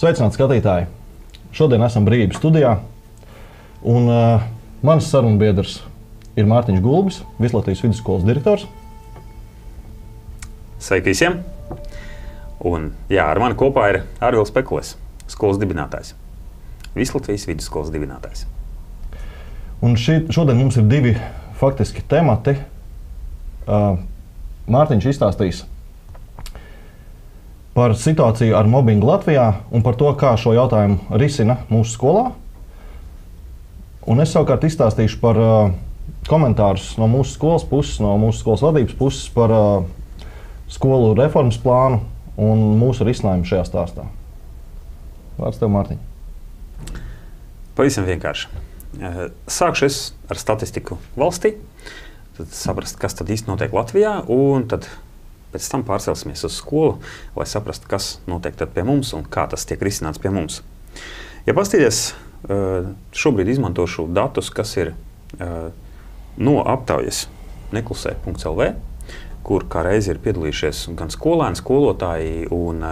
Sveicināti skatītāji! Šodien esam Brīvības studijā, un mans sarunbiedrs ir Mārtiņš Gulbis, Vislatvijas vidusskolas direktors. Sveiki visiem! Un, ar mani kopā ir Arvils Pekulis, skolas dibinātājs. Vislatvijas vidusskolas dibinātājs. Un šodien mums ir divi faktiski temati. Mārtiņš izstāstīs par situāciju ar mobbingu Latvijā un par to, kā šo jautājumu risina mūsu skolā. Un es savukārt izstāstīšu par komentārus no mūsu skolas puses, no mūsu skolas vadības puses par skolu reformas plānu un mūsu risinājumu šajā stāstā. Vārds tev, Mārtiņ. Pavisam vienkārši. Sākšu es ar statistiku valstī, tad saprast, kas tad īsti notiek Latvijā, un tad pēc tam pārcelsimies uz skolu, lai saprastu, kas notiek tad pie mums un kā tas tiek risināts pie mums. Ja paskatīties, šobrīd izmantošu datus, kas ir no aptaujas neklusē.lv, kur kā reizi ir piedalījušies gan skolēni, skolotāji un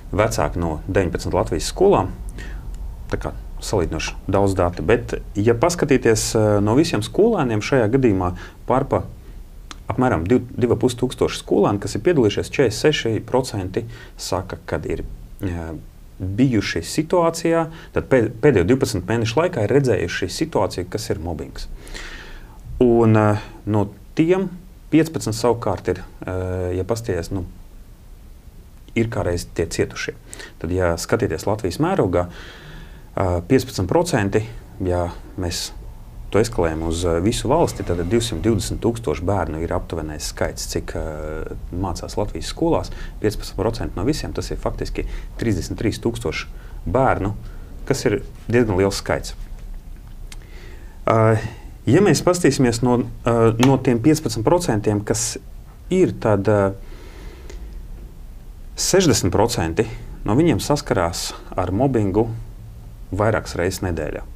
vecāki no 19 Latvijas skolām. Tā kā salīdzinoši daudz dati, bet ja paskatīties no visiem skolēniem šajā gadījumā pārpa apmēram 2500 skolēni, kas ir piedalījušies, 46% saka, kad ir bijuši situācijā, tad pēdējo 12 mēnešu laikā ir redzējuši situāciju, kas ir mobbings. Un no tiem 15 savukārt ir, ja paskatīties, ir kā reiz tie cietušie. Tad, ja skatīties Latvijas mērogā, 15%, ja mēs to eskalējam uz visu valsti, tad 220,000 bērnu ir aptuvenais skaits, cik mācās Latvijas skolās. 15% no visiem tas ir faktiski 33,000 bērnu, kas ir diezgan liels skaits. Ja mēs paskatīsimies no tiem 15%, kas ir, tad 60% no viņiem saskarās ar mobbingu vairākas reizes nedēļā.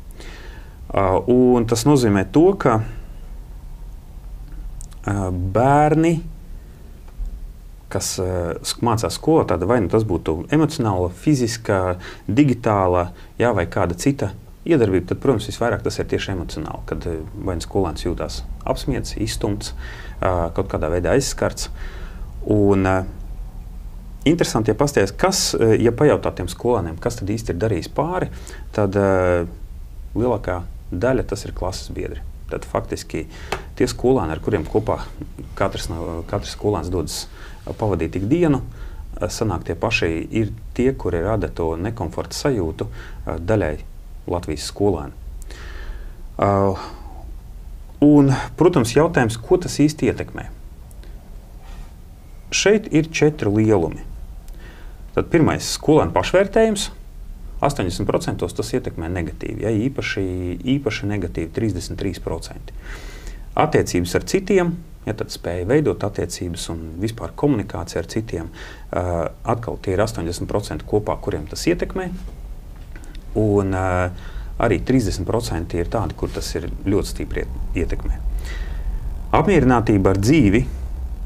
Un tas nozīmē to, ka bērni, kas mācās skolā, tāda vai tas būtu emocionāla, fiziska, digitāla, vai kāda cita iedarbība, tad, protams, visvairāk tas ir tieši emocionāli, kad vai skolēns jūtās apsmiets, izstumts, kaut kādā veidā aizskarts. Un interesanti, ja pasties, ja pajautā tiem skolēniem, kas tad īsti ir darījis pāri, tad lielākā daļa tas ir klases biedri. Tad faktiski tie skolēni, ar kuriem kopā katrs skolēns dodas pavadīt ikdienu, sanāk tie paši ir tie, kuri rada to nekomforta sajūtu daļai Latvijas skolēni. Un, protams, jautājums, ko tas īsti ietekmē? Šeit ir 4 lielumi. Tad pirmais skolēnu pašvērtējums. 80% tas ietekmē negatīvi, īpaši negatīvi 33%. Attiecības ar citiem, tad spēja veidot attiecības un vispār komunikācija ar citiem, atkal tie ir 80% kopā, kuriem tas ietekmē. Un arī 30% ir tādi, kur tas ir ļoti stipri ietekmē. Apmierinātība ar dzīvi.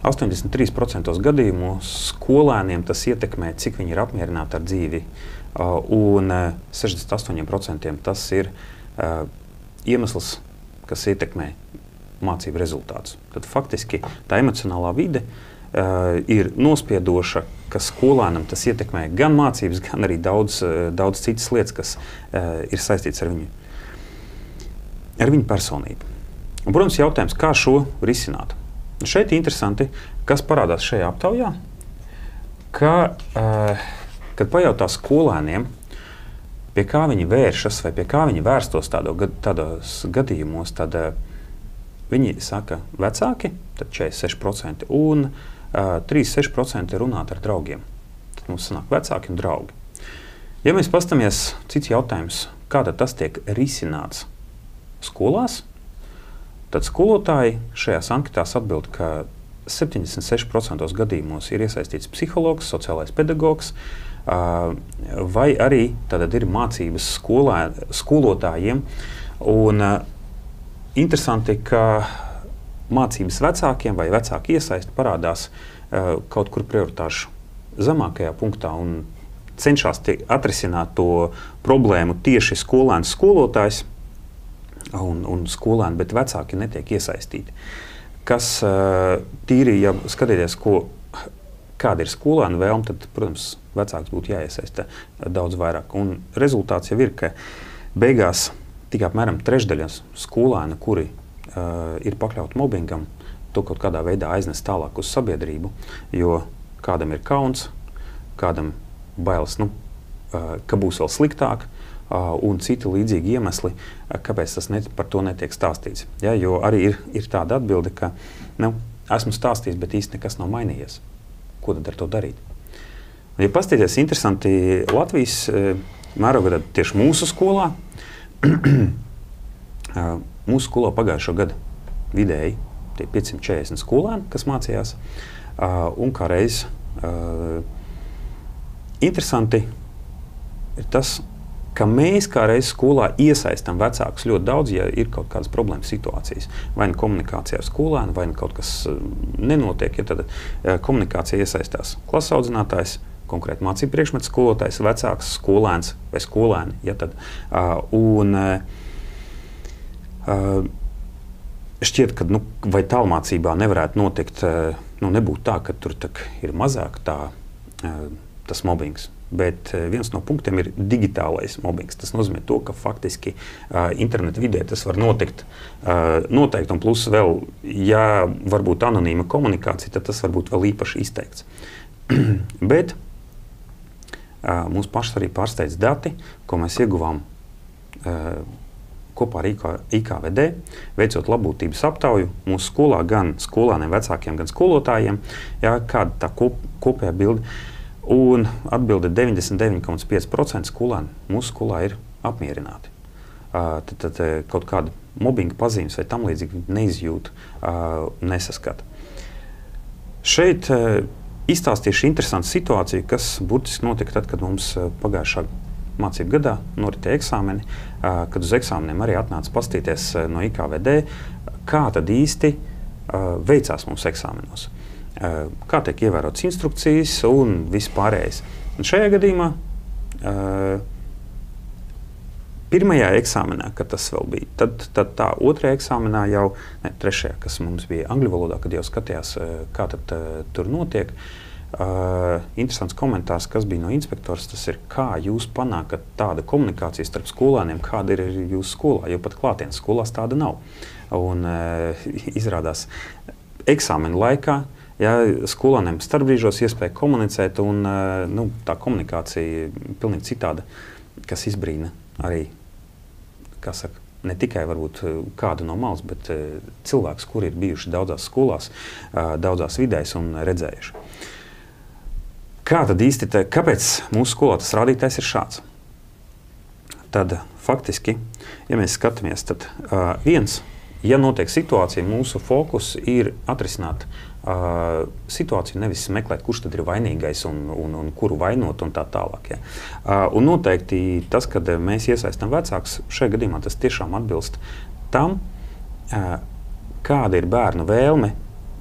83% gadījumos skolēniem tas ietekmē, cik viņi ir apmierināti ar dzīvi. Un 68% tas ir iemesls, kas ietekmē mācību rezultātus. Tad faktiski tā emocionālā vide ir nospiedoša, ka skolēnam tas ietekmē gan mācības, gan arī daudz citas lietas, kas ir saistīts ar viņu personību. Un, protams, jautājums, kā šo risināt. Šeit interesanti, kas parādās šajā aptaujā, ka kad pajautā skolēniem, pie kā viņi vēršas vai pie kā viņi vērstos tādos gadījumos, tad viņi saka vecāki, tad 46%, un 36% runāt ar draugiem. Tad mums sanāk vecāki un draugi. Ja mēs paskatāmies cits jautājums, kā tad tas tiek risināts skolās, tad skolotāji šajās anketās atbild, ka 76% gadījumos ir iesaistīts psihologs, sociālais pedagogs, vai arī tad ir mācības skolotājiem. Un interesanti, ka mācības vecākiem vai vecāku iesaisti parādās kaut kur prioritāšu zemākajā punktā, un cenšas atrisināt to problēmu tieši skolēns, skolotājs un skolēni, bet vecāki netiek iesaistīti. Kas tīri, ja skatieties, kāda ir skolēna vēlme, tad, protams, vecāks būtu jāiesaista daudz vairāk. Un rezultāts jau ir, ka beigās tikai apmēram trešdaļas skolēna, kuri ir pakļauti mobbingam, to kaut kādā veidā aiznes tālāk uz sabiedrību, jo kādam ir kauns, kādam bailes, ka būs vēl sliktāk, un citi līdzīgi iemesli, kāpēc tas par to netiek stāstīts. Ja, jo arī ir tāda atbilde, ka esmu stāstījis, bet īsti nekas nav mainījies. Ko tad ar to darīt? Ja paskatīties, interesanti, Latvijas mērogā tieši mūsu skolā, mūsu skolā pagājušo gadu vidēji tie 540 skolēni, kas mācījās, un kā reiz interesanti ir tas, ka mēs kā reiz skolā iesaistam vecākus ļoti daudz, ja ir kaut kādas problēmas situācijas. Vai nu komunikācijā ar skolēnu, vai nu kaut kas nenotiek, ja tad komunikācija iesaistās klases audzinātājs, konkrēti mācību priekšmetu skolotājs, vecāks, skolēns vai skolēni. Ja tad, šķiet, ka vai tālmācībā nevarētu notikt, nebūt tā, ka tur ir mazāk tas mobbings. Bet viens no punktiem ir digitālais mobbings. Tas nozīmē to, ka faktiski interneta vidē tas var notikt noteikti, un plus vēl, ja varbūt anonīma komunikācija, tad tas var būt vēl īpaši izteikts. Bet mums pašas arī pārsteidz dati, ko mēs ieguvām kopā ar IKVD, veicot labbūtības aptauju mūsu skolā gan skolāniem, vecākiem, gan skolotājiem, kāda tā kopējā bilde. Un atbilde 99,5% skolēni mūsu skolā ir apmierināti. Tad kaut kāda mobbinga pazīmes vai tam līdzīgi neizjūt, nesaskata. Šeit izstāstīšu interesantu situāciju, kas burtiski notika tad, kad mums pagājušā mācību gadā noritēja eksāmeni, kad uz eksāmeniem arī atnāca pastīties no IKVD, kā tad īsti veicās mums eksāmenos. Kā tiek ievērotas instrukcijas un viss pārējais. Un šajā gadījumā pirmajā eksāmenā, kad tas vēl bija, tad tā otrajā eksāmenā jau, trešajā, kas mums bija angļu valodā, kad jau skatījās, kā tad tur notiek. Interesants komentārs, kas bija no inspektors, tas ir, kā jūs panākat tāda komunikācija starp skolēniem, kāda ir jūsu skolā, jo pat klātienes skolās tāda nav. Un izrādās eksāmena laikā, ja skolēniem starpbrīžos iespēja komunicēt, un tā komunikācija pilnīgi citāda, kas izbrīna arī, kā saka, ne tikai varbūt kādu no malas, bet cilvēks, kuri ir bijuši daudzās skolās, daudzās vidēs un redzējuši. Kā tad īsti, kāpēc mūsu skolā tas rādītājs ir šāds? Tad faktiski, ja mēs skatāmies, tad ja notiek situācija, mūsu fokus ir atrisināt situāciju, nevis meklēt, kurš tad ir vainīgais un kuru vainot un tā tālāk. Ja. Un noteikti tas, kad mēs iesaistam vecākus, šajā gadījumā tas tiešām atbilst tam, kāda ir bērnu vēlme,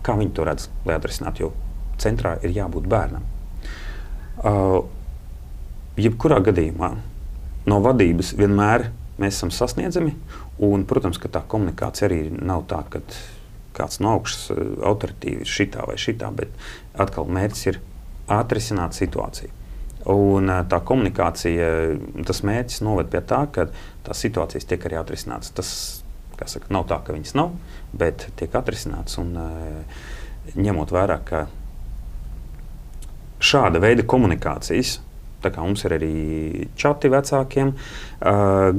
kā viņi to redz, lai atrisinātu, jo centrā ir jābūt bērnam. Jebkurā gadījumā no vadības vienmēr mēs esam sasniedzami, un, protams, ka tā komunikācija arī nav tā, ka kāds no augšas autoritīvi šitā vai šitā, bet atkal mērķis ir atrisināt situāciju. Un tā komunikācija, tas mērķis noved pie tā, ka tās situācijas tiek arī atrisinātas. Tas, kā saka, nav tā, ka viņas nav, bet tiek atrisināts, un ņemot vērā, ka šāda veida komunikācijas, tā kā mums ir arī čati vecākiem,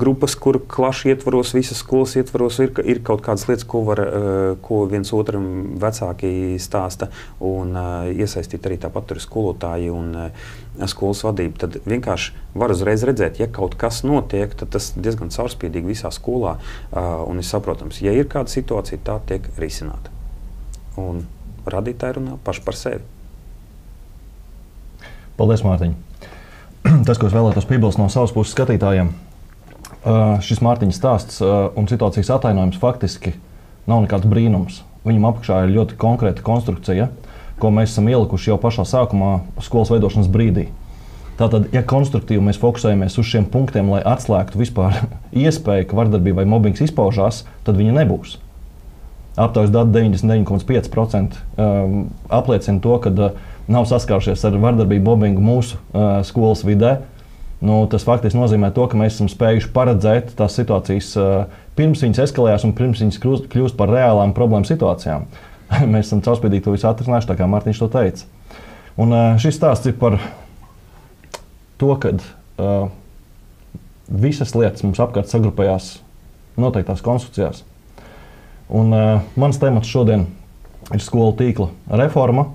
grupas, kur klašu ietvaros, visas skolas ietvaros ir kaut kādas lietas, ko viens otram vecāki stāsta, un iesaistīt arī tāpat tur skolotāji un skolas vadību. Tad vienkārši var uzreiz redzēt, ja kaut kas notiek, tad tas diezgan caurspīdīgi visā skolā, un ir saprotams, ja ir kāda situācija, tā tiek risināta. Un radītāji runā paši par sevi. Paldies, Mārtiņ! Tas, ko es vēlētos piebilst no savas puses skatītājiem, šis Mārtiņa stāsts un situācijas atainojums faktiski nav nekāds brīnums. Viņam apakšā ir ļoti konkrēta konstrukcija, ko mēs esam ielikuši jau pašā sākumā skolas veidošanas brīdī. Tātad, ja konstruktīvi mēs fokusējamies uz šiem punktiem, lai atslēgtu vispār iespēju, ka vardarbība vai mobbings izpaužās, tad viņa nebūs. Aptaujas dati 99,5% apliecina to, ka nav saskārušies ar vardarbību, mobbingu mūsu skolas vidē. Tas faktiski nozīmē to, ka mēs esam spējuši paredzēt tās situācijas pirms viņas eskalējās un pirms viņas kļūst par reālām problēmu situācijām. Mēs esam caurspīdīgi to visu atrisinājuši, tā kā Mārtiņš to teica. Un šis stāsts ir par to, ka visas lietas mums apkārt sagrupējās noteiktās konstrukcijās. Un mans temats šodien ir skolu tīkla reforma,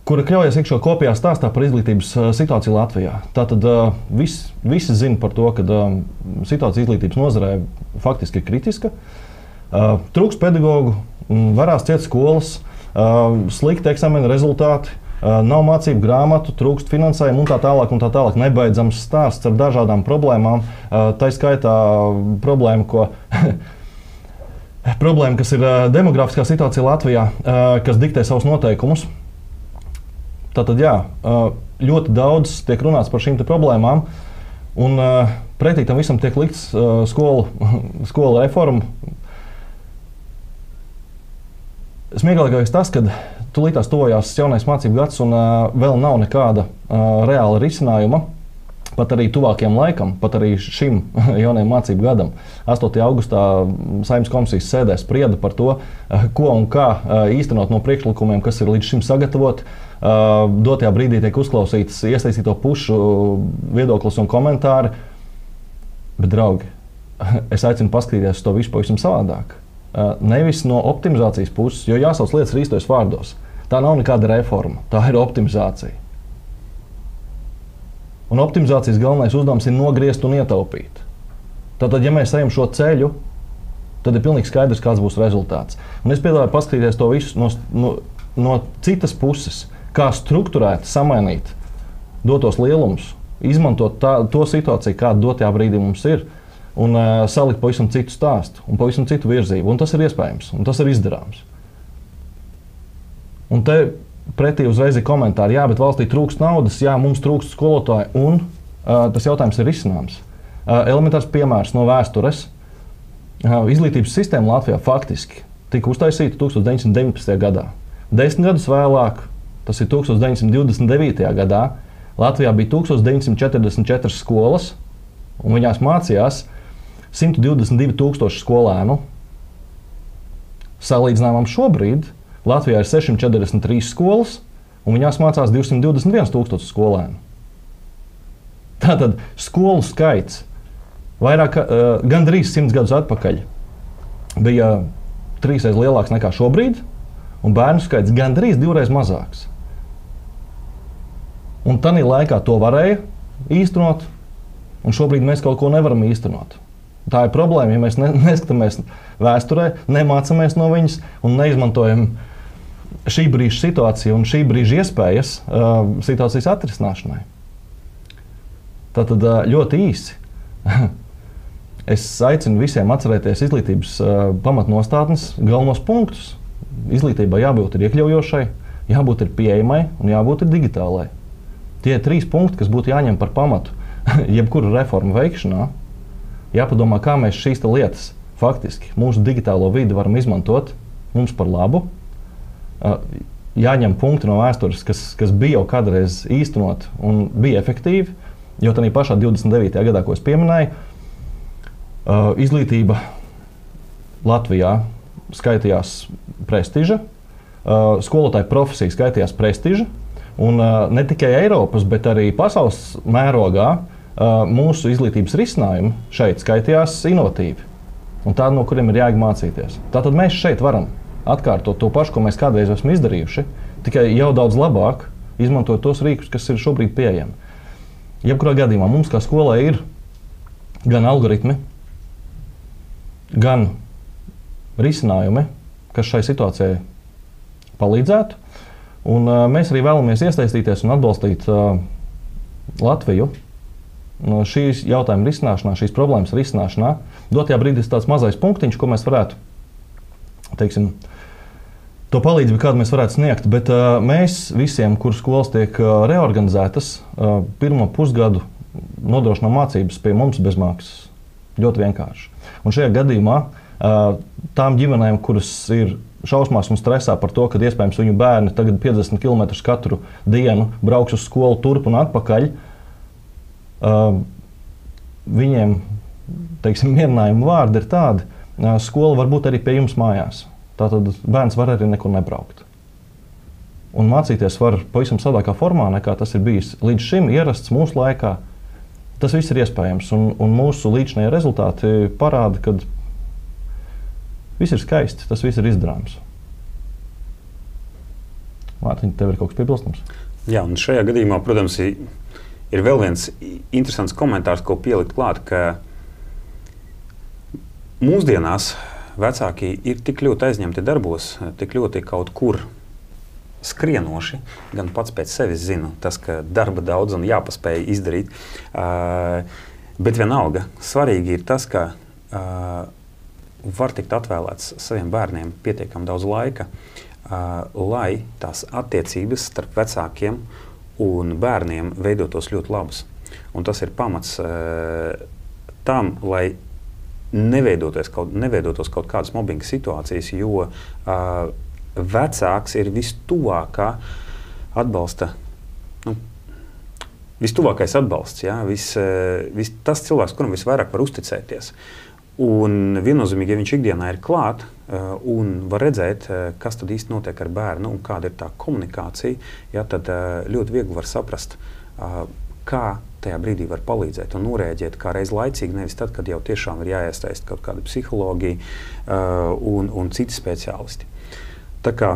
kura kļaujas iekšā kopējā stāstā par izglītības situāciju Latvijā. Tātad visi zina par to, ka situācija izglītības nozarē faktiski ir kritiska. Trūkst pedagogu, varās ciet skolas, slikti eksāmena rezultāti, nav mācību grāmatu, trūkst finansējumu un tā tālāk. Nebeidzams stāsts ar dažādām problēmām. Tā skaitā problēma, kas ir demografiskā situācija Latvijā, kas diktē savus noteikumus. Tātad, ļoti daudz tiek runāts par šīm problēmām, un pretī tam visam tiek likts skolu reforma. Smieklīgākais tas, ka tūlītās tuvojās jaunais mācību gads, un vēl nav nekāda reāla risinājuma, pat arī tuvākiem laikam, pat arī šim jaunajam mācību gadam. 8. augustā Saeimas komisijas sēdē sprieda par to, ko un kā īstenot no priekšlikumiem, kas ir līdz šim sagatavoti. Dotajā brīdī tiek uzklausītas iesaistīto pušu viedoklis un komentāri. Bet, draugi, es aicinu paskatīties uz to visu pavisam savādāk. Nevis no optimizācijas puses, jo jāsauc lietas ar īstos vārdos. Tā nav nekāda reforma, tā ir optimizācija. Un optimizācijas galvenais uzdevums ir nogriezt un ietaupīt. Tātad, ja mēs ejam šo ceļu, tad ir pilnīgi skaidrs, kāds būs rezultāts. Un es piedāvāju paskatīties to visu no citas puses, kā strukturēt, samainīt dotos lielumus, izmantot to situāciju, kāda dotajā brīdī mums ir, un salikt pavisam citu stāstu un pavisam citu virzību. Un tas ir iespējams, un tas ir izdarāms. Un te pretī uzreiz ir komentāri, jā, bet valstī trūkst naudas, jā, mums trūkst skolotāju, un tas jautājums ir risināms. Elementārs piemērs no vēstures. Izglītības sistēma Latvijā faktiski tika uztaisīta 1919. gadā. 10 gadus vēlāk, tas ir 1929. gadā, Latvijā bija 1944 skolas, un viņās mācījās 122,000 skolēnu. Salīdzinājumam šobrīd Latvijā ir 643 skolas, un viņās mācās 221,000 skolēnu. Tātad skolu skaits gandrīz 100 gadus atpakaļ bija 3 reizes lielāks nekā šobrīd, un bērnu skaits gandrīz 2 reizes mazāks. Un tanī laikā to varēja īstenot, un šobrīd mēs kaut ko nevaram īstenot. Tā ir problēma, ja mēs neskatāmies vēsturē, nemācāmies no viņas un neizmantojam šī brīža situāciju un šī brīža iespējas situācijas atrisināšanai. Tātad ļoti īsi. Es aicinu visiem atcerēties izglītības pamatnostādnes galvenos punktus. Izglītībai jābūt iekļaujošai, jābūt pieejamai un jābūt digitālai. Tie ir 3 punkti, kas būtu jāņem par pamatu jebkuru reformu veikšanā. Jāpadomā, kā mēs šīs lietas faktiski mūsu digitālo vidi varam izmantot mums par labu. Jāņem punkti no vēstures, kas bija jau kādreiz īstenot un bija efektīvi, jo tādā pašā 29. gadā, ko es pieminēju, izglītība Latvijā skaitījās prestiža, skolotāja profesija skaitījās prestiža, un ne tikai Eiropas, bet arī pasaules mērogā mūsu izglītības risinājumi šeit skaitījās inovatīvi, un tādi, no kuriem ir jāmācīties. Tātad mēs šeit varam atkārtot to pašu, ko mēs kādreiz esam izdarījuši, tikai jau daudz labāk izmantojot tos rīkus, kas ir šobrīd pieejami. Jebkurā gadījumā mums kā skolai ir gan algoritmi, gan risinājumi, kas šai situācijai palīdzētu. Un mēs arī vēlamies iesaistīties un atbalstīt Latviju šīs jautājuma risināšanā, šīs problēmas risināšanā. Dotajā brīdī ir tāds mazais punktiņš, ko mēs varētu, teiksim, to palīdzību, kādu mēs varētu sniegt, bet mēs visiem, kur skolas tiek reorganizētas, pirmo pusgadu nodrošinām mācības pie mums bezmaksas. Ļoti vienkārši. Un šajā gadījumā tām ģimenēm, kuras ir šausmās un stresā par to, ka iespējams viņu bērni tagad 50 km katru dienu brauks uz skolu turp un atpakaļ, viņiem, teiksim, mierinājuma vārdi ir tādi, skola var būt arī pie jums mājās. Tātad bērns var arī nekur nebraukt. Un mācīties var pavisam savādākā formā, nekā tas ir bijis līdz šim ierasts mūsu laikā. Tas viss ir iespējams, un mūsu līdzinājie rezultāti parāda, ka viss ir skaisti, tas viss ir izdarāms. Mārtiņ, tev ir kaut kas piebilstams? Jā, un šajā gadījumā, protams, ir vēl viens interesants komentārs, ko pielikt klāt, ka mūsdienās vecāki ir tik ļoti aizņemti darbos, tik ļoti kaut kur skrienoši, gan pats pēc sevis zinu, tas, ka darba daudz un jāpaspēj izdarīt. Bet vienalga, svarīgi ir tas, ka var tikt atvēlēts saviem bērniem pietiekami daudz laika, lai tās attiecības starp vecākiem un bērniem veidotos ļoti labas. Un tas ir pamats tam, lai neveidotos kaut kādas mobbinga situācijas, jo vecāks ir vistuvākā atbalsta, vistuvākais atbalsts, ja? Tas cilvēks, kuram visvairāk var uzticēties. Un viennozīmīgi, ja viņš ikdienā ir klāt un var redzēt, kas tad īsti notiek ar bērnu un kāda ir tā komunikācija, ja, tad ļoti viegli var saprast, kā tajā brīdī var palīdzēt un norēģēt kā reiz laicīgi, nevis tad, kad jau tiešām ir jāiesaist kaut kāda psiholoģija un citi speciālisti. Tā kā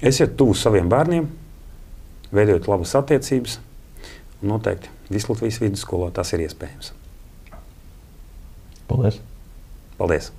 esiet tuvu saviem bērniem, veidojot labas attiecības, un noteikti Vislatvijas vidusskolā tas ir iespējams. Paldies! Paldies!